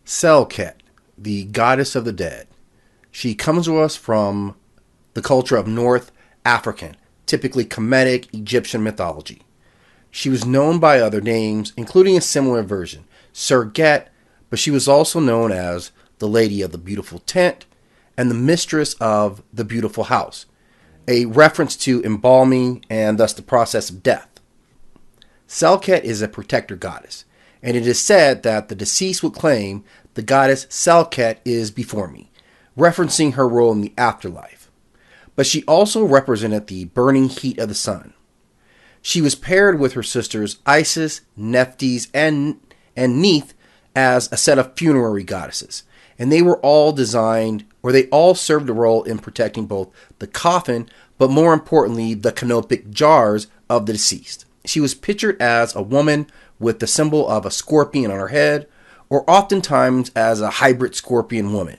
Selket, the goddess of the dead. She comes to us from the culture of North African, typically Kemetic Egyptian mythology. She was known by other names, including a similar version, Serqet, but she was also known as the Lady of the Beautiful Tent and the Mistress of the Beautiful House, a reference to embalming and thus the process of death. Selket is a protector goddess, and it is said that the deceased would claim, "The goddess Selket is before me," referencing her role in the afterlife. But she also represented the burning heat of the sun. She was paired with her sisters Isis, Nepthys and Neith as a set of funerary goddesses, and they all served a role in protecting both the coffin, but more importantly, the canopic jars of the deceased. She was pictured as a woman with the symbol of a scorpion on her head, or oftentimes as a hybrid scorpion woman.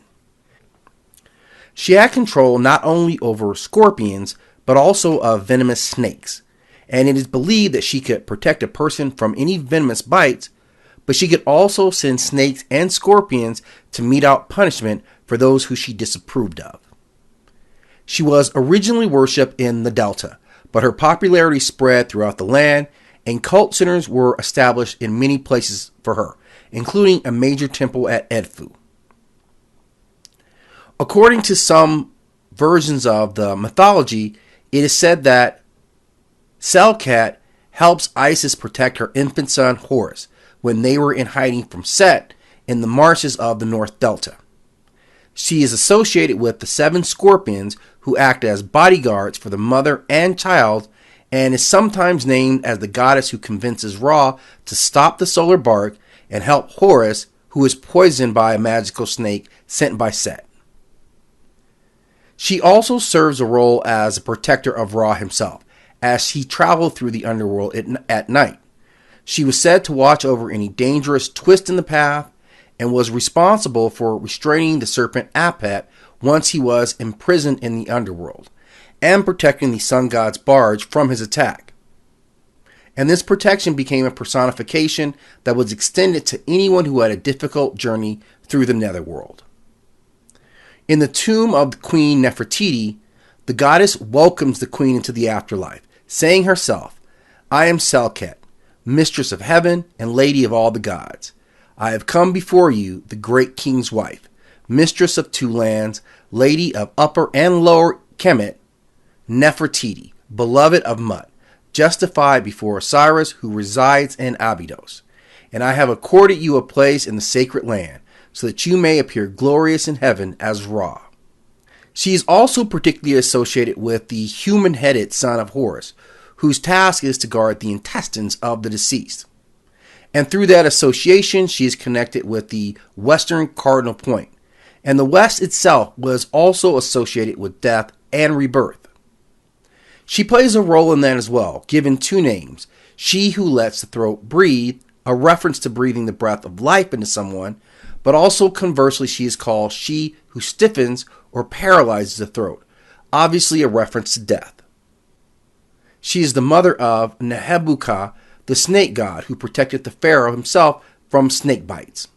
She had control not only over scorpions, but also of venomous snakes, and it is believed that she could protect a person from any venomous bites, but she could also send snakes and scorpions to mete out punishment for those who she disapproved of. She was originally worshipped in the Delta, but her popularity spread throughout the land, and cult centers were established in many places for her, including a major temple at Edfu. According to some versions of the mythology, it is said that Selket helps Isis protect her infant son Horus when they were in hiding from Set in the marshes of the North Delta. She is associated with the 7 scorpions who act as bodyguards for the mother and child, and is sometimes named as the goddess who convinces Ra to stop the solar bark and help Horus, who is poisoned by a magical snake sent by Set. She also serves a role as a protector of Ra himself, as he traveled through the underworld at night. She was said to watch over any dangerous twist in the path, and was responsible for restraining the serpent Apet once he was imprisoned in the underworld, and protecting the sun god's barge from his attack. And this protection became a personification that was extended to anyone who had a difficult journey through the netherworld. In the tomb of the Queen Nefertiti, the goddess welcomes the queen into the afterlife, saying herself, "I am Selket, mistress of heaven and lady of all the gods. I have come before you, the great king's wife, mistress of 2 lands, lady of upper and lower Kemet, Nefertiti, beloved of Mut, justified before Osiris who resides in Abydos. And I have accorded you a place in the sacred land, so that you may appear glorious in heaven as Ra." She is also particularly associated with the human-headed son of Horus, whose task is to guard the intestines of the deceased. And through that association, she is connected with the western cardinal point, and the West itself was also associated with death and rebirth. She plays a role in that as well, given 2 names: she who lets the throat breathe, a reference to breathing the breath of life into someone, but also conversely she is called she who stiffens or paralyzes the throat, obviously a reference to death. She is the mother of Nehebuka, the snake god who protected the pharaoh himself from snake bites.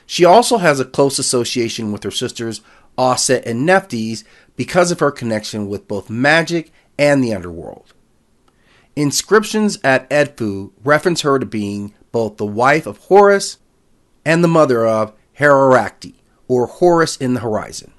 She also has a close association with her sisters Aset and Nephtys because of her connection with both magic and the underworld. Inscriptions at Edfu reference her to being both the wife of Horus and the mother of Herarakti, or Horus in the horizon.